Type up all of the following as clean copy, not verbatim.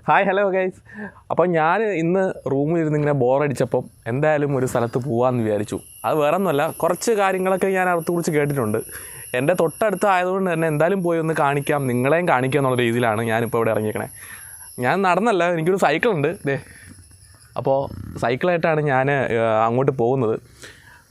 Hi hello guys. അപ്പോൾ ഞാൻ ഇന്ന് റൂമിൽ ഇരുന്ന് ഇങ്ങനെ ബോറടിച്ചപ്പം എന്തായാലും ഒരു സ്ഥലത്ത് പോകാമെന്ന് വിചാരിച്ചു. അത് വേറെ ഒന്നുമല്ല, കുറച്ച് കാര്യങ്ങളൊക്കെ ഞാൻ അതിനെക്കുറിച്ച് കേട്ടിട്ടുണ്ട്. എൻ്റെ തൊട്ടടുത്ത് ആയതുകൊണ്ട് തന്നെ എന്തായാലും പോയി ഒന്ന് കാണിക്കാം, നിങ്ങളെയും കാണിക്കുക എന്നുള്ള രീതിയിലാണ് ഞാനിപ്പോൾ ഇവിടെ ഇറങ്ങിയേക്കണേ. ഞാൻ നടന്നല്ല, എനിക്കൊരു സൈക്കിളുണ്ട് ദേ. അപ്പോൾ സൈക്കിളായിട്ടാണ് ഞാൻ അങ്ങോട്ട് പോകുന്നത്.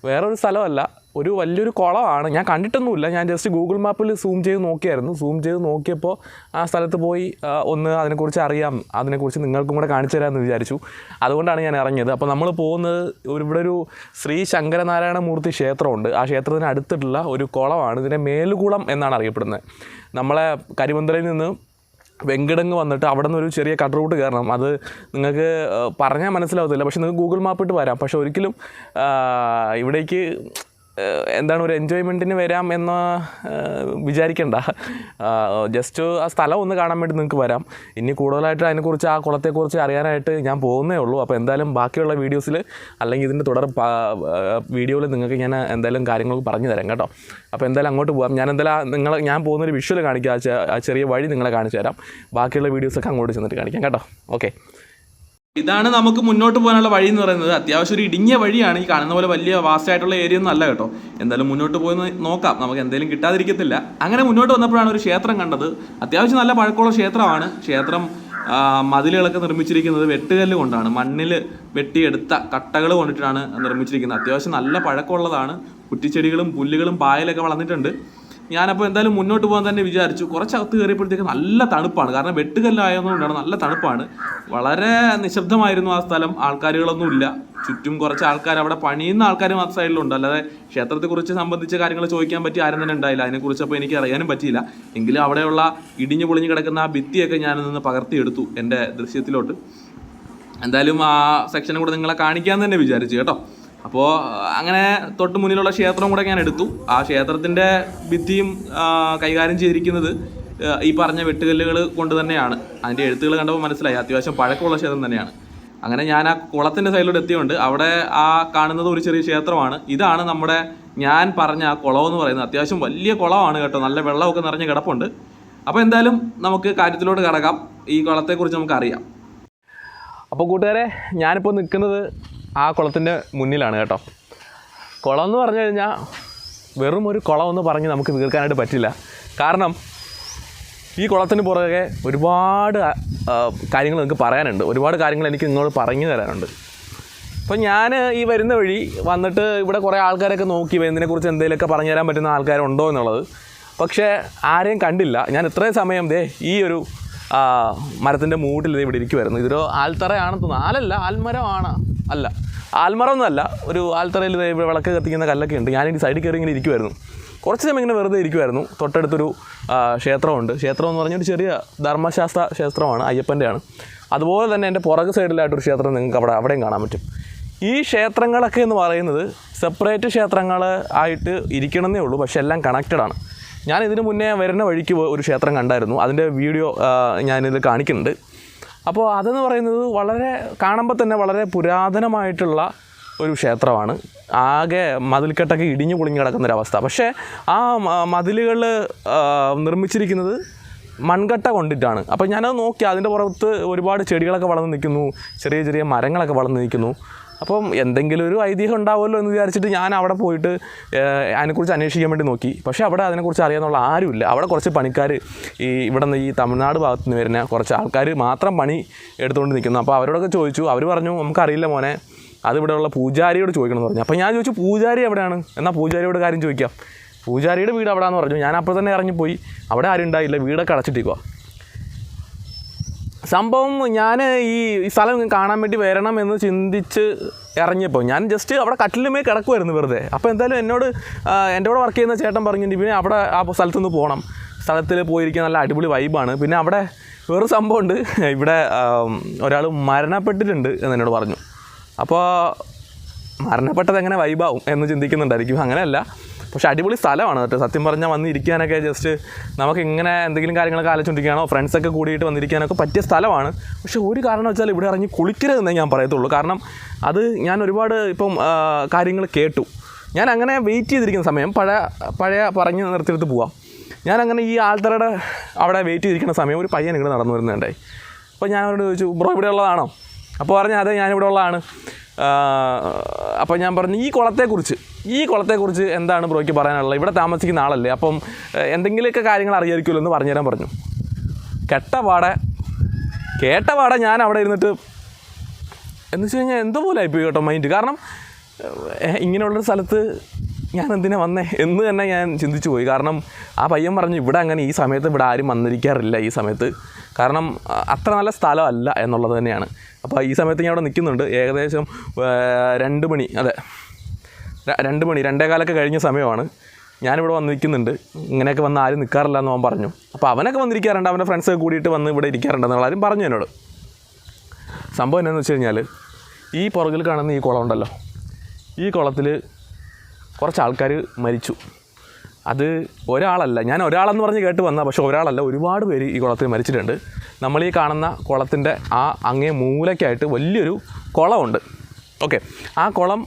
വേറൊരു സ്ഥലമല്ല, ഒരു വലിയൊരു കുളമാണ്. ഞാൻ കണ്ടിട്ടൊന്നുമില്ല, ഞാൻ ജസ്റ്റ് ഗൂഗിൾ മാപ്പിൽ സൂം ചെയ്ത് നോക്കിയായിരുന്നു. സൂം ചെയ്ത് നോക്കിയപ്പോൾ ആ സ്ഥലത്ത് പോയി ഒന്ന് അതിനെക്കുറിച്ച് അറിയാം, അതിനെക്കുറിച്ച് നിങ്ങൾക്കും കൂടെ കാണിച്ചു തരാമെന്ന് വിചാരിച്ചു. അതുകൊണ്ടാണ് ഞാൻ ഇറങ്ങിയത്. അപ്പോൾ നമ്മൾ പോകുന്നത് ഇവിടെ ഒരു ശ്രീ ശങ്കരനാരായണ മൂർത്തി ക്ഷേത്രമുണ്ട്. ആ ക്ഷേത്രത്തിന് അടുത്തിട്ടുള്ള ഒരു കുളമാണ്. ഇതിനെ മേലുകുളം എന്നാണ് അറിയപ്പെടുന്നത്. നമ്മളെ കരിമന്തലയിൽ നിന്ന് വെങ്കിടങ്ങ് വന്നിട്ട് അവിടെ നിന്ന് ഒരു ചെറിയ കട്ട് റൂട്ട് കയറണം. അത് നിങ്ങൾക്ക് പറഞ്ഞാൽ മനസ്സിലാവത്തില്ല, പക്ഷേ നിങ്ങൾക്ക് ഗൂഗിൾ മാപ്പിട്ട് വരാം. പക്ഷേ ഒരിക്കലും ഇവിടേക്ക് എന്താണ് ഒരു എൻജോയ്മെൻറ്റിന് വരാം എന്ന് വിചാരിക്കേണ്ട. ജസ്റ്റ് ആ സ്ഥലം ഒന്ന് കാണാൻ വേണ്ടി നിങ്ങൾക്ക് വരാം. ഇനി കൂടുതലായിട്ട് അതിനെക്കുറിച്ച് ആ കുളത്തെക്കുറിച്ച് അറിയാനായിട്ട് ഞാൻ പോകുന്നേ ഉള്ളൂ. അപ്പോൾ എന്തായാലും ബാക്കിയുള്ള വീഡിയോസിൽ അല്ലെങ്കിൽ ഇതിൻ്റെ തുടർ വീഡിയോയിൽ നിങ്ങൾക്ക് ഞാൻ എന്തായാലും കാര്യങ്ങൾ പറഞ്ഞു തരാം കേട്ടോ. അപ്പോൾ എന്തായാലും അങ്ങോട്ട് പോകാം. ഞാൻ എന്തായാലും ഞാൻ പോകുന്നൊരു വിഷ്വൽ കാണിക്കാം, ആ ചെറിയ വഴി നിങ്ങളെ കാണിച്ചു തരാം. ബാക്കിയുള്ള വീഡിയോസൊക്കെ അങ്ങോട്ട് ചെന്നിട്ട് കാണിക്കാം കേട്ടോ. ഓക്കെ, ഇതാണ് നമുക്ക് മുന്നോട്ട് പോകാനുള്ള വഴി എന്ന് പറയുന്നത്. അത്യാവശ്യം ഒരു ഇടുങ്ങിയ വഴിയാണ്. ഈ കാണുന്ന പോലെ വലിയ വാസ്റ്റ് ആയിട്ടുള്ള ഏരിയ ഒന്നും അല്ല കേട്ടോ. എന്തായാലും മുന്നോട്ട് പോയി നോക്കാം, നമുക്ക് എന്തെങ്കിലും കിട്ടാതിരിക്കത്തില്ല. അങ്ങനെ മുന്നോട്ട് വന്നപ്പോഴാണ് ഒരു ക്ഷേത്രം കണ്ടത്. അത്യാവശ്യം നല്ല പഴക്കമുള്ള ക്ഷേത്രമാണ്. ക്ഷേത്രം മതിലുകളൊക്കെ നിർമ്മിച്ചിരിക്കുന്നത് വെട്ടുകല്ല് കൊണ്ടാണ്. മണ്ണിൽ വെട്ടിയെടുത്ത കട്ടകൾ കൊണ്ടിട്ടാണ് നിർമ്മിച്ചിരിക്കുന്നത്. അത്യാവശ്യം നല്ല പഴക്കമുള്ളതാണ്. കുറ്റിച്ചെടികളും പുല്ലുകളും പായലൊക്കെ വളർന്നിട്ടുണ്ട്. ഞാനപ്പോൾ എന്തായാലും മുന്നോട്ട് പോകാൻ തന്നെ വിചാരിച്ചു. കുറച്ചകത്ത് കയറിയപ്പോഴത്തേക്ക് നല്ല തണുപ്പാണ്. കാരണം വെട്ടുകല്ലായതുകൊണ്ടാണ് നല്ല തണുപ്പാണ്. വളരെ നിശബ്ദമായിരുന്നു ആ സ്ഥലം. ആൾക്കാരുകളൊന്നുമില്ല. ചുറ്റും കുറച്ച് ആൾക്കാർ, അവിടെ പണിയുന്ന ആൾക്കാരും ആ സൈഡിലുണ്ട്. അല്ലാതെ ക്ഷേത്രത്തെക്കുറിച്ച് സംബന്ധിച്ച കാര്യങ്ങൾ ചോദിക്കാൻ പറ്റി ആരും തന്നെ ഉണ്ടായില്ല. അതിനെക്കുറിച്ച് അപ്പോൾ എനിക്ക് അറിയാനും പറ്റിയില്ല. എങ്കിലും അവിടെയുള്ള ഇടിഞ്ഞു പൊളിഞ്ഞ് കിടക്കുന്ന ആ ഭിത്തിയൊക്കെ ഞാനൊന്ന് പകർത്തിയെടുത്തു എൻ്റെ ദൃശ്യത്തിലോട്ട്. എന്തായാലും ആ സെക്ഷനും കൂടെ നിങ്ങളെ കാണിക്കാമെന്ന് തന്നെ വിചാരിച്ചു കേട്ടോ. അപ്പോൾ അങ്ങനെ തൊട്ട് മുന്നിലുള്ള ക്ഷേത്രം കൂടെ ഞാൻ എടുത്തു. ആ ക്ഷേത്രത്തിൻ്റെ ഭിത്തിയും കൈകാര്യം ചെയ്തിരിക്കുന്നത് ഈ പറഞ്ഞ വെട്ടുകല്ലുകൾ കൊണ്ട് തന്നെയാണ്. അതിൻ്റെ എഴുത്തുകൾ കണ്ടപ്പോൾ മനസ്സിലായി അത്യാവശ്യം പഴക്കമുള്ള ക്ഷേത്രം തന്നെയാണ്. അങ്ങനെ ഞാൻ ആ കുളത്തിൻ്റെ സൈഡിലോട്ട് എത്തിയുണ്ട്. അവിടെ ആ കാണുന്നത് ഒരു ചെറിയ ക്ഷേത്രമാണ്. ഇതാണ് നമ്മുടെ ഞാൻ പറഞ്ഞ ആ കുളമെന്ന് പറയുന്നത്. അത്യാവശ്യം വലിയ കുളമാണ് കേട്ടോ. നല്ല വെള്ളമൊക്കെ നിറഞ്ഞ് കിടപ്പുണ്ട്. അപ്പോൾ എന്തായാലും നമുക്ക് കാര്യത്തിലോട്ട് കിടക്കാം. ഈ കുളത്തെക്കുറിച്ച് നമുക്ക് അറിയാം. അപ്പോൾ കൂട്ടുകാരെ, ഞാനിപ്പോൾ നിൽക്കുന്നത് ആ കുളത്തിൻ്റെ മുന്നിലാണ് കേട്ടോ. കുളം എന്ന് പറഞ്ഞു കഴിഞ്ഞാൽ വെറും ഒരു കുളം എന്ന് പറഞ്ഞ് നമുക്ക് തീർക്കാനായിട്ട് പറ്റില്ല. കാരണം ഈ കുളത്തിന് പുറകെ ഒരുപാട് കാര്യങ്ങൾ നിങ്ങൾക്ക് പറയാനുണ്ട്. ഒരുപാട് കാര്യങ്ങൾ എനിക്ക് നിങ്ങളോട് പറഞ്ഞു തരാനുണ്ട്. അപ്പോൾ ഞാൻ ഈ വരുന്ന വഴി വന്നിട്ട് ഇവിടെ കുറേ ആൾക്കാരൊക്കെ നോക്കി ഇതിനെക്കുറിച്ച് എന്തെങ്കിലുമൊക്കെ പറഞ്ഞു തരാൻ പറ്റുന്ന ആൾക്കാരുണ്ടോ എന്നുള്ളത്. പക്ഷേ ആരെയും കണ്ടില്ല. ഞാൻ ഇത്രയും സമയം ഈ ഒരു മരത്തിൻ്റെ മൂട്ടിൽ ഇവിടെ ഇരിക്കുമായിരുന്നു. ഇതൊരു ആൽത്തറയാണെന്ന് തോന്നുന്നു. ആലല്ല, ആൽമരമാണ്. അല്ല, ആൽമരമൊന്നുമല്ല. ഒരു ആൽത്തറയിൽ വിളക്ക് കത്തിക്കുന്ന കല്ലൊക്കെ ഉണ്ട്. ഞാനിനി സൈഡിൽ കയറി ഇങ്ങനെ ഇരിക്കുമായിരുന്നു. കുറച്ച് സമയം ഇങ്ങനെ വെറുതെ ഇരിക്കുമായിരുന്നു. തൊട്ടടുത്തൊരു ക്ഷേത്രമുണ്ട്. ക്ഷേത്രം എന്ന് പറഞ്ഞൊരു ചെറിയ ധർമ്മശാസ്ത്ര ക്ഷേത്രമാണ്, അയ്യപ്പൻ്റെയാണ്. അതുപോലെ തന്നെ എൻ്റെ പുറക് സൈഡിലായിട്ടൊരു ക്ഷേത്രം നിങ്ങൾക്ക് അവിടെയും കാണാൻ പറ്റും. ഈ ക്ഷേത്രങ്ങളൊക്കെ എന്ന് പറയുന്നത് സെപ്പറേറ്റ് ക്ഷേത്രങ്ങൾ ആയിട്ട് ഇരിക്കണമെന്നേ ഉള്ളൂ, പക്ഷെ എല്ലാം കണക്റ്റഡാണ്. ഞാൻ ഇതിന് മുന്നേ വരുന്ന വഴിക്ക് ഒരു ക്ഷേത്രം കണ്ടായിരുന്നു. അതിൻ്റെ വീഡിയോ ഞാനിത് കാണിക്കുന്നുണ്ട്. അപ്പോൾ അതെന്ന് പറയുന്നത് വളരെ കാണുമ്പോൾ തന്നെ വളരെ പുരാതനമായിട്ടുള്ള ഒരു ക്ഷേത്രമാണ്. ആകെ മതിൽക്കെട്ടൊക്കെ ഇടിഞ്ഞു പൊളിഞ്ഞ് കിടക്കുന്നൊരവസ്ഥ. പക്ഷേ ആ മതിലുകൾ നിർമ്മിച്ചിരിക്കുന്നത് മൺകട്ട കൊണ്ടിട്ടാണ്. അപ്പോൾ ഞാനത് നോക്കി, അതിൻ്റെ പുറത്ത് ഒരുപാട് ചെടികളൊക്കെ വളർന്ന് നിൽക്കുന്നു, ചെറിയ ചെറിയ മരങ്ങളൊക്കെ വളർന്ന് നിൽക്കുന്നു. അപ്പം എന്തെങ്കിലും ഒരു ഐതിഹ്യം ഉണ്ടാവുമല്ലോ എന്ന് വിചാരിച്ചിട്ട് ഞാൻ അവിടെ പോയിട്ട് അതിനെക്കുറിച്ച് അന്വേഷിക്കാൻ വേണ്ടി നോക്കി. പക്ഷേ അവിടെ അതിനെക്കുറിച്ച് അറിയാമെന്നുള്ള ആരുമില്ല. അവിടെ കുറച്ച് പണിക്കാർ ഇവിടെ നിന്ന് ഈ തമിഴ്നാട് ഭാഗത്ത് നിന്ന് വരുന്ന കുറച്ച് ആൾക്കാർ മാത്രം പണി എടുത്തുകൊണ്ട് നിൽക്കുന്നു. അപ്പോൾ അവരോടൊക്കെ ചോദിച്ചു. അവർ പറഞ്ഞു, നമുക്കറിയില്ല മോനെ, അതിവിടെയുള്ള പൂജാരിയോട് ചോദിക്കണമെന്ന് പറഞ്ഞു. അപ്പോൾ ഞാൻ ചോദിച്ചു, പൂജാരി എവിടെയാണ്? എന്നാൽ പൂജാരിയോട് കാര്യം ചോദിക്കാം. പൂജാരിയുടെ വീട് അവിടെയാണെന്ന് പറഞ്ഞു. ഞാൻ അപ്പോൾ തന്നെ ഇറങ്ങിപ്പോയി. അവിടെ ആരും ഉണ്ടായില്ല, വീടൊക്കെ അടച്ചിട്ടിരിക്കുക. സംഭവം ഞാൻ ഈ സ്ഥലം കാണാൻ വേണ്ടി വരണം എന്ന് ചിന്തിച്ച് ഇറങ്ങിയപ്പോൾ ഞാൻ ജസ്റ്റ് അവിടെ കട്ടിലുമേ കിടക്കുമായിരുന്നു വെറുതെ. അപ്പോൾ എന്തായാലും എൻ്റെ കൂടെ വർക്ക് ചെയ്യുന്ന ചേട്ടൻ പറഞ്ഞു, പിന്നെ അവിടെ ആ സ്ഥലത്തുനിന്ന് പോകണം, സ്ഥലത്തിൽ പോയിരിക്കാൻ നല്ല അടിപൊളി വൈബാണ്. പിന്നെ അവിടെ വേറൊരു സംഭവമുണ്ട്, ഇവിടെ ഒരാൾ മരണപ്പെട്ടിട്ടുണ്ട് എന്ന് എന്നോട് പറഞ്ഞു. അപ്പോൾ മരണപ്പെട്ടത് എങ്ങനെ വൈബാവും എന്ന് ചിന്തിക്കുന്നുണ്ടായിരിക്കും. അങ്ങനെയല്ല, പക്ഷേ അടിപൊളി സ്ഥലമാണ് കേട്ടോ. സത്യം പറഞ്ഞാൽ വന്നിരിക്കാനൊക്കെ ജസ്റ്റ് നമുക്ക് ഇങ്ങനെ എന്തെങ്കിലും കാര്യങ്ങളൊക്കെ ആലോചിച്ചുകൊണ്ടിരിക്കുകയാണോ ഫ്രണ്ട്സൊക്കെ കൂടിയിട്ട് വന്നിരിക്കാനൊക്കെ പറ്റിയ സ്ഥലമാണ്. പക്ഷേ ഒരു കാരണം വെച്ചാൽ ഇവിടെ ഇറങ്ങി കുളിക്കരുതെന്നേ ഞാൻ പറയത്തുള്ളൂ. കാരണം അത് ഞാൻ ഒരുപാട് ഇപ്പം കാര്യങ്ങൾ കേട്ടു. ഞാൻ അങ്ങനെ വെയിറ്റ് ചെയ്തിരിക്കുന്ന സമയം പഴയ പറഞ്ഞ് നിർത്തിയെടുത്ത് പോവാം. ഞാനങ്ങനെ ഈ ആൽത്തറയുടെ അവിടെ വെയിറ്റ് ചെയ്തിരിക്കുന്ന സമയം ഒരു പയ്യൻ ഇങ്ങനെ നടന്നു വരുന്നുണ്ടായി. അപ്പോൾ ഞാൻ അവരോട് ചോദിച്ചു ബ്രോ ഇവിടെ ഉള്ളതാണോ? അപ്പോൾ പറഞ്ഞു അതെ ഞാനിവിടെ ഉള്ളതാണ്. അപ്പോൾ ഞാൻ പറഞ്ഞു ഈ കുളത്തെക്കുറിച്ച് എന്താണ് ബ്രോയ്ക്ക് പറയാനുള്ളത്? ഇവിടെ താമസിക്കുന്ന ആളല്ലേ, അപ്പം എന്തെങ്കിലുമൊക്കെ കാര്യങ്ങൾ അറിയാമായിരിക്കുമല്ലോ എന്ന് പറഞ്ഞുതരാൻ പറഞ്ഞു. കേട്ടപാടെ ഞാൻ അവിടെ ഇരുന്നിട്ട് എന്ന് വെച്ച് കഴിഞ്ഞാൽ എന്തോ പോലെ ആയിപ്പോയി കേട്ടോ മൈൻഡ്. കാരണം ഇങ്ങനെയുള്ളൊരു സ്ഥലത്ത് ഞാൻ എന്തിനാ വന്നേ എന്ന് തന്നെ ഞാൻ ചിന്തിച്ചു പോയി. കാരണം ആ പയ്യൻ പറഞ്ഞു ഇവിടെ അങ്ങനെ ഈ സമയത്ത് ഇവിടെ ആരും വന്നിരിക്കാറില്ല ഈ സമയത്ത്, കാരണം അത്ര നല്ല സ്ഥലമല്ല എന്നുള്ളത് തന്നെയാണ്. അപ്പോൾ ഈ സമയത്ത് ഞാൻ അവിടെ നിൽക്കുന്നുണ്ട്. ഏകദേശം 2 മണി, അതെ 2 മണി 2:15 കഴിഞ്ഞ സമയമാണ്. ഞാനിവിടെ വന്ന് നിൽക്കുന്നുണ്ട്. ഇങ്ങനെയൊക്കെ വന്ന് ആരും നിൽക്കാറില്ല എന്ന് അവൻ പറഞ്ഞു. അപ്പോൾ അവനൊക്കെ വന്നിരിക്കാറുണ്ട്, അവൻ്റെ ഫ്രണ്ട്സൊക്കെ കൂടിയിട്ട് വന്ന് ഇവിടെ ഇരിക്കാറുണ്ടെന്നുള്ള ആരും പറഞ്ഞു എന്നോട്. സംഭവം എന്താണെന്ന് വെച്ച് കഴിഞ്ഞാൽ ഈ പുറകിൽ കാണുന്ന ഈ കുളം ഉണ്ടല്ലോ, ഈ കുളത്തിൽ കുറച്ച് ആൾക്കാർ മരിച്ചു. അത് ഒരാളല്ല, ഞാൻ ഒരാളെന്ന് പറഞ്ഞ് കേട്ട് വന്നാൽ, പക്ഷേ ഒരാളല്ല, ഒരുപാട് പേര് ഈ കുളത്തിൽ മരിച്ചിട്ടുണ്ട്. നമ്മളീ കാണുന്ന കുളത്തിൻ്റെ ആ അങ്ങേ മൂലയ്ക്കായിട്ട് വലിയൊരു കുളമുണ്ട്. ഓക്കെ, ആ കുളം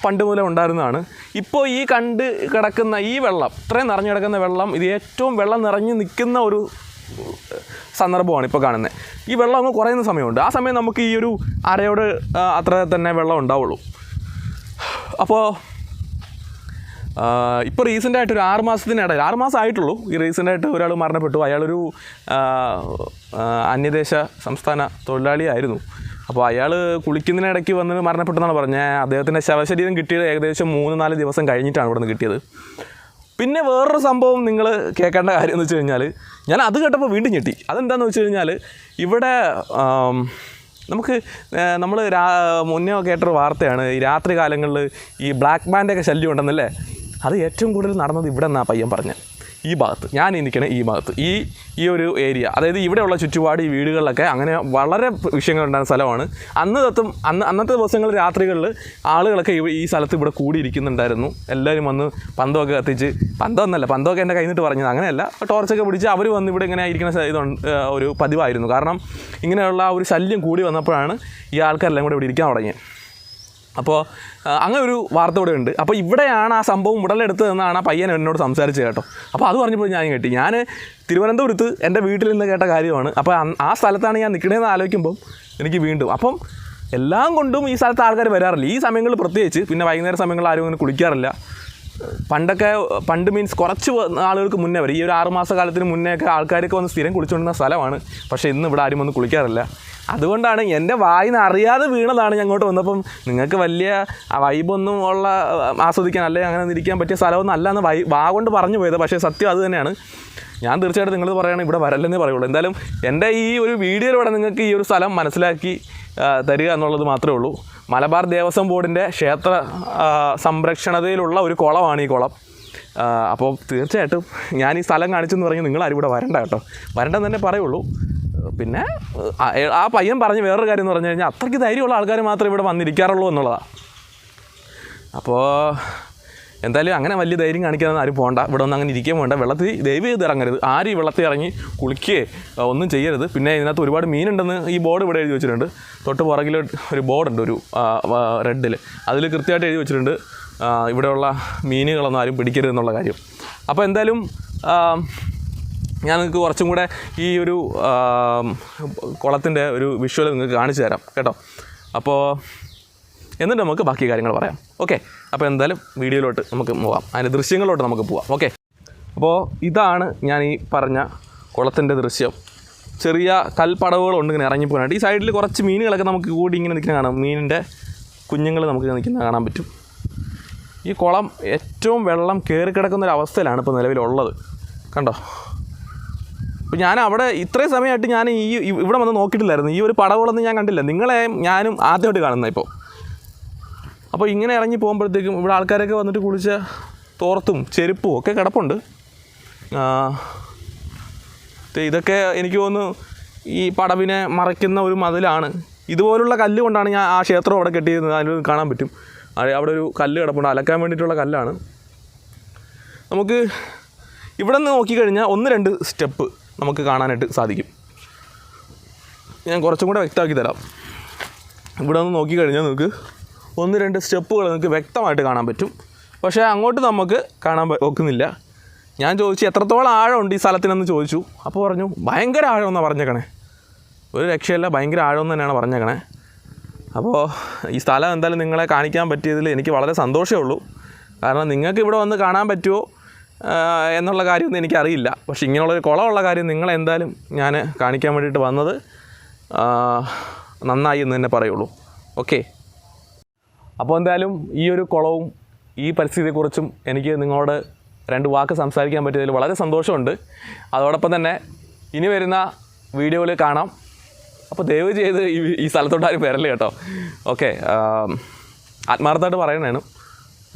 പണ്ട് മൂലം ഉണ്ടായിരുന്നതാണ്. ഇപ്പോൾ ഈ കണ്ട് കിടക്കുന്ന ഈ വെള്ളം, ഇത്രയും നിറഞ്ഞു കിടക്കുന്ന വെള്ളം, ഇത് ഏറ്റവും വെള്ളം നിറഞ്ഞ് നിൽക്കുന്ന ഒരു സന്ദർഭമാണ് ഇപ്പോൾ കാണുന്നത്. ഈ വെള്ളം അങ്ങ് കുറയുന്ന സമയമുണ്ട്. ആ സമയം നമുക്ക് ഈ ഒരു അരയോട് അത്ര തന്നെ വെള്ളം ഉണ്ടാവുള്ളൂ. അപ്പോൾ ഇപ്പോൾ റീസെൻ്റായിട്ട് ഒരു 6 മാസത്തിനിടയിൽ, 6 മാസം ആയിട്ടുള്ളൂ, ഈ റീസെൻ്റായിട്ട് ഒരാൾ മരണപ്പെട്ടു. അയാളൊരു അന്യദേശ സംസ്ഥാന തൊഴിലാളിയായിരുന്നു. അപ്പോൾ അയാൾ കുളിക്കുന്നതിനിടയ്ക്ക് വന്ന് മരണപ്പെട്ടെന്നാണ് പറഞ്ഞത്. അദ്ദേഹത്തിൻ്റെ ശവശരീരം കിട്ടിയത് ഏകദേശം 3-4 ദിവസം കഴിഞ്ഞിട്ടാണ് ഇവിടെ നിന്ന് കിട്ടിയത്. പിന്നെ വേറൊരു സംഭവം നിങ്ങൾ കേൾക്കേണ്ട കാര്യം എന്ന് വെച്ച് കഴിഞ്ഞാൽ, ഞാൻ അത് കേട്ടപ്പോൾ വീണ്ടും ഞെട്ടി. അതെന്താണെന്ന് വെച്ച് കഴിഞ്ഞാൽ, ഇവിടെ നമ്മൾ മുന്നേ കേട്ടൊരു വാർത്തയാണ്, ഈ രാത്രി കാലങ്ങളിൽ ഈ ബ്ലാക്ക് ബാൻഡൊക്കെ ശല്യം ഉണ്ടെന്നല്ലേ. അത് ഏറ്റവും കൂടുതൽ നടന്നത് ഇവിടെ നിന്നാണ് പയ്യൻ പറഞ്ഞത്. ഈ ഭാഗത്ത്, ഞാൻ നിൽക്കണ ഈ ഭാഗത്ത്, ഈ ഒരു ഏരിയ, അതായത് ഇവിടെയുള്ള ചുറ്റുപാട് ഈ വീടുകളിലൊക്കെ അങ്ങനെ വളരെ വിഷയങ്ങളുണ്ടാകുന്ന സ്ഥലമാണ്. അന്നത്തെ ദിവസങ്ങളിൽ രാത്രികളിൽ ആളുകളൊക്കെ ഈ സ്ഥലത്ത് ഇവിടെ കൂടിയിരിക്കുന്നുണ്ടായിരുന്നു. എല്ലാവരും വന്ന് പന്തമൊക്കെ കത്തിച്ച്, പന്തമൊക്കെ എൻ്റെ കയ്യിൽ നിന്നിട്ട് പറഞ്ഞത്, അങ്ങനെയല്ല, ടോർച്ചൊക്കെ പിടിച്ച് അവർ വന്ന് ഇവിടെ ഇങ്ങനെ ഇരിക്കുന്ന ഒരു പതിവായിരുന്നു. കാരണം ഇങ്ങനെയുള്ള ഒരു ശല്യം കൂടി വന്നപ്പോഴാണ് ഈ ആൾക്കാരെല്ലാം കൂടെ ഇവിടെ ഇരിക്കാൻ തുടങ്ങിയത്. അപ്പോൾ അങ്ങനെ ഒരു വാർത്ത ഇവിടെ ഉണ്ട്. അപ്പോൾ ഇവിടെയാണ് ആ സംഭവം ഉടലെടുത്തതെന്നാണ് ആ പയ്യൻ എന്നോട് സംസാരിച്ചത് കേട്ടോ. അപ്പോൾ അത് പറഞ്ഞപ്പോൾ ഞാൻ കേട്ടി. ഞാൻ തിരുവനന്തപുരത്ത് എൻ്റെ വീട്ടിൽ നിന്ന് കേട്ട കാര്യമാണ്. അപ്പോൾ ആ സ്ഥലത്താണ് ഞാൻ നിൽക്കണതെന്ന് ആലോചിക്കുമ്പം എനിക്ക് വീണ്ടും, അപ്പം എല്ലാം കൊണ്ടും ഈ സ്ഥലത്ത് ആൾക്കാർ വരാറില്ല ഈ സമയങ്ങളിൽ പ്രത്യേകിച്ച്. പിന്നെ വൈകുന്നേര സമയങ്ങളിൽ ആരും അങ്ങനെ കുളിക്കാറില്ല. പണ്ട് മീൻസ് കുറച്ച് ആളുകൾക്ക് മുന്നേ വരെ, ഈ ഒരു 6 മാസ കാലത്തിന് മുന്നേ ഒക്കെ ആൾക്കാരൊക്കെ വന്ന് സ്ഥിരം കുളിച്ചുകൊണ്ടിരുന്ന സ്ഥലമാണ്. പക്ഷേ ഇന്ന് ഇവിടെ ആരും വന്ന് കുളിക്കാറില്ല. അതുകൊണ്ടാണ് എൻ്റെ വായിന്ന് അറിയാതെ വീണതാണ് ഞാൻ അങ്ങോട്ട് വന്നപ്പം. നിങ്ങൾക്ക് വലിയ വൈബൊന്നും ഉള്ള ആസ്വദിക്കാൻ അല്ലെങ്കിൽ അങ്ങനെ ഇരിക്കാൻ പറ്റിയ സ്ഥലമൊന്നും അല്ല എന്ന് വാ കൊണ്ട് പറഞ്ഞു പോയത്. പക്ഷേ സത്യം അത് തന്നെയാണ്. ഞാൻ തീർച്ചയായിട്ടും നിങ്ങൾ പറയുകയാണെങ്കിൽ ഇവിടെ വരല്ലെന്നേ പറയുള്ളൂ. എന്തായാലും എൻ്റെ ഈ ഒരു വീഡിയോയിലൂടെ നിങ്ങൾക്ക് ഈ ഒരു സ്ഥലം മനസ്സിലാക്കി തരിക എന്നുള്ളത് മാത്രമേ ഉള്ളൂ. മലബാർ ദേവസ്വം ബോർഡിൻ്റെ ക്ഷേത്ര സംരക്ഷണതയിലുള്ള ഒരു കുളമാണ് ഈ കുളം. അപ്പോൾ തീർച്ചയായിട്ടും ഞാൻ ഈ സ്ഥലം കാണിച്ചെന്ന് പറഞ്ഞാൽ നിങ്ങളാരും ഇവിടെ വരണ്ട കേട്ടോ, വരണ്ടെന്ന് തന്നെ പറയുള്ളൂ. പിന്നെ ആ പയ്യൻ പറഞ്ഞ വേറൊരു കാര്യം എന്ന് പറഞ്ഞു കഴിഞ്ഞാൽ, അത്രയ്ക്ക് ധൈര്യമുള്ള ആൾക്കാർ മാത്രമേ ഇവിടെ വന്നിരിക്കാറുള്ളൂ എന്നുള്ളതാണ്. അപ്പോൾ എന്തായാലും അങ്ങനെ വലിയ ധൈര്യം കാണിക്കാനൊന്നും ആരും പോകണ്ട. ഇവിടെ ഒന്നും അങ്ങനെ ഇരിക്കാൻ വേണ്ട. വെള്ളത്തിൽ ദയവ് ചെയ്ത് ഇറങ്ങരുത്. ആരും ഈ വെള്ളത്തിൽ ഇറങ്ങി കുളിക്കുകയോ ഒന്നും ചെയ്യരുത്. പിന്നെ ഇതിനകത്ത് ഒരുപാട് മീനുണ്ടെന്ന് ഈ ബോർഡ് ഇവിടെ എഴുതി വെച്ചിട്ടുണ്ട്. തൊട്ട് പുറകിൽ ഒരു ബോർഡുണ്ട്, ഒരു റെഡിൽ, അതിൽ കൃത്യമായിട്ട് എഴുതി വെച്ചിട്ടുണ്ട് ഇവിടെയുള്ള മീനുകളൊന്നും ആരും പിടിക്കരുതെന്നുള്ള കാര്യം. അപ്പോൾ എന്തായാലും ഞാൻ നിങ്ങൾക്ക് കുറച്ചും കൂടെ ഈ ഒരു കുളത്തിൻ്റെ ഒരു വിഷ്വൽ നിങ്ങൾക്ക് കാണിച്ചു തരാം കേട്ടോ. അപ്പോൾ എന്നിട്ട് നമുക്ക് ബാക്കി കാര്യങ്ങൾ പറയാം. ഓക്കെ, അപ്പോൾ എന്തായാലും വീഡിയോയിലോട്ട് നമുക്ക് പോവാം, അതിൻ്റെ ദൃശ്യങ്ങളിലോട്ട് നമുക്ക് പോവാം. ഓക്കെ, അപ്പോൾ ഇതാണ് ഞാൻ ഈ പറഞ്ഞ കുളത്തിൻ്റെ ദൃശ്യം. ചെറിയ കൽപ്പടവുകളുണ്ട് ഇങ്ങനെ ഇറങ്ങിപ്പോകാനായിട്ട്. ഈ സൈഡിൽ കുറച്ച് മീനുകളൊക്കെ നമുക്ക് കൂടി ഇങ്ങനെ നിൽക്കുന്ന കാണാം. മീനിൻ്റെ കുഞ്ഞുങ്ങൾ നമുക്ക് നിൽക്കുന്നത് കാണാൻ പറ്റും. ഈ കുളം ഏറ്റവും വെള്ളം കയറി കിടക്കുന്നൊരവസ്ഥയിലാണ് ഇപ്പോൾ നിലവിലുള്ളത്. കണ്ടോ? അപ്പോൾ ഞാൻ അവിടെ ഇത്രയും സമയമായിട്ട് ഞാൻ ഇവിടെ വന്ന് നോക്കിയിട്ടില്ലായിരുന്നു. ഈ ഒരു പടവുകളൊന്നും ഞാൻ കണ്ടില്ല. നിങ്ങളെ ഞാനും ആദ്യമായിട്ട് കാണുന്നത് ഇപ്പോൾ. അപ്പോൾ ഇങ്ങനെ ഇറങ്ങി പോകുമ്പോഴത്തേക്കും ഇവിടെ ആൾക്കാരൊക്കെ വന്നിട്ട് കുളിച്ച തോർത്തും ചെരുപ്പും ഒക്കെ കിടപ്പുണ്ട്. ഇതൊക്കെ എനിക്ക് തോന്നുന്നു ഈ പടവിനെ മറയ്ക്കുന്ന ഒരു മതിലാണ്. ഇതുപോലുള്ള കല്ല് കൊണ്ടാണ് ഞാൻ ആ ക്ഷേത്രം അവിടെ കെട്ടിയിരുന്നത്. അതിൽ കാണാൻ പറ്റും. അവിടെ ഒരു കല്ല് കിടപ്പുണ്ട്, അലക്കാൻ വേണ്ടിയിട്ടുള്ള കല്ലാണ്. നമുക്ക് ഇവിടെ നിന്ന് നോക്കിക്കഴിഞ്ഞാൽ 1-2 സ്റ്റെപ്പ് നമുക്ക് കാണാനായിട്ട് സാധിക്കും. ഞാൻ കുറച്ചും കൂടെ വ്യക്തമാക്കി തരാം. ഇവിടെ നിന്ന് നോക്കിക്കഴിഞ്ഞാൽ നിങ്ങൾക്ക് 1-2 സ്റ്റെപ്പുകൾ നിങ്ങൾക്ക് വ്യക്തമായിട്ട് കാണാൻ പറ്റും. പക്ഷേ അങ്ങോട്ട് നമുക്ക് കാണാൻ ഒക്കുന്നില്ല. ഞാൻ ചോദിച്ചു എത്രത്തോളം ആഴമുണ്ട് ഈ സ്ഥലത്തിനെന്ന് ചോദിച്ചു. അപ്പോൾ പറഞ്ഞു ഭയങ്കര ആഴമെന്നാണ് പറഞ്ഞേക്കണേ. ഒരു രക്ഷയില്ല, ഭയങ്കര ആഴമെന്ന് തന്നെയാണ് പറഞ്ഞേക്കണേ. അപ്പോൾ ഈ സ്ഥലം എന്തായാലും നിങ്ങളെ കാണിക്കാൻ പറ്റിയതിൽ എനിക്ക് വളരെ സന്തോഷമേ ഉള്ളൂ. കാരണം നിങ്ങൾക്ക് ഇവിടെ വന്ന് കാണാൻ പറ്റുമോ എന്നുള്ള കാര്യമൊന്നും എനിക്കറിയില്ല. പക്ഷേ ഇങ്ങനെയുള്ളൊരു കുളമുള്ള കാര്യം നിങ്ങളെന്തായാലും ഞാൻ കാണിക്കാൻ വേണ്ടിയിട്ട് വന്നത് നന്നായി എന്ന് തന്നെ പറയുള്ളൂ. ഓക്കെ, അപ്പോൾ എന്തായാലും ഈ ഒരു കുളവും ഈ പരിസ്ഥിതിയെക്കുറിച്ചും എനിക്ക് നിങ്ങളോട് 2 വാക്ക് സംസാരിക്കാൻ പറ്റിയതിൽ വളരെ സന്തോഷമുണ്ട്. അതോടൊപ്പം തന്നെ ഇനി വരുന്ന വീഡിയോയിൽ കാണാം. അപ്പോൾ ദയവ് ചെയ്ത് ഈ സ്ഥലത്തോട്ടാരും വരല്ലേ കേട്ടോ. ഓക്കെ, ആത്മാർത്ഥമായിട്ട് പറയണതാണ്.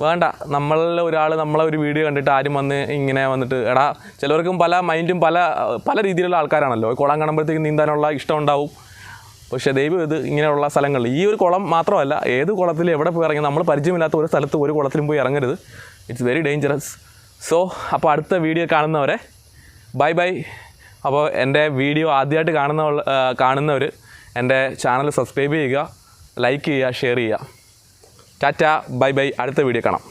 വേണ്ട, നമ്മളിൽ ഒരാൾ നമ്മളെ ഒരു വീഡിയോ കണ്ടിട്ട് ആരും വന്ന് ഇങ്ങനെ വന്നിട്ട് എടാ, ചിലവർക്കും പല മൈൻഡും പല രീതിയിലുള്ള ആൾക്കാരാണല്ലോ. കുളം കാണുമ്പോഴത്തേക്കും നീന്താനുള്ള ഇഷ്ടം ഉണ്ടാവും. പക്ഷേ ദൈവം ഇത് ഇങ്ങനെയുള്ള സ്ഥലങ്ങളിൽ, ഈ ഒരു കുളം മാത്രമല്ല, ഏത് കുളത്തിൽ എവിടെ പോയി ഇറങ്ങി നമ്മൾ പരിചയമില്ലാത്ത ഒരു സ്ഥലത്ത് ഒരു കുളത്തിലും പോയി ഇറങ്ങരുത്. It's very dangerous. സോ അപ്പോൾ അടുത്ത വീഡിയോ കാണുന്നവരെ ബൈ ബൈ. അപ്പോൾ എൻ്റെ വീഡിയോ ആദ്യമായിട്ട് കാണുന്നവർ എൻ്റെ ചാനൽ സബ്സ്ക്രൈബ് ചെയ്യുക, ലൈക്ക് ചെയ്യുക, ഷെയർ ചെയ്യുക. Tata, bye bye. അടുത്ത വീഡിയോ കാണാം.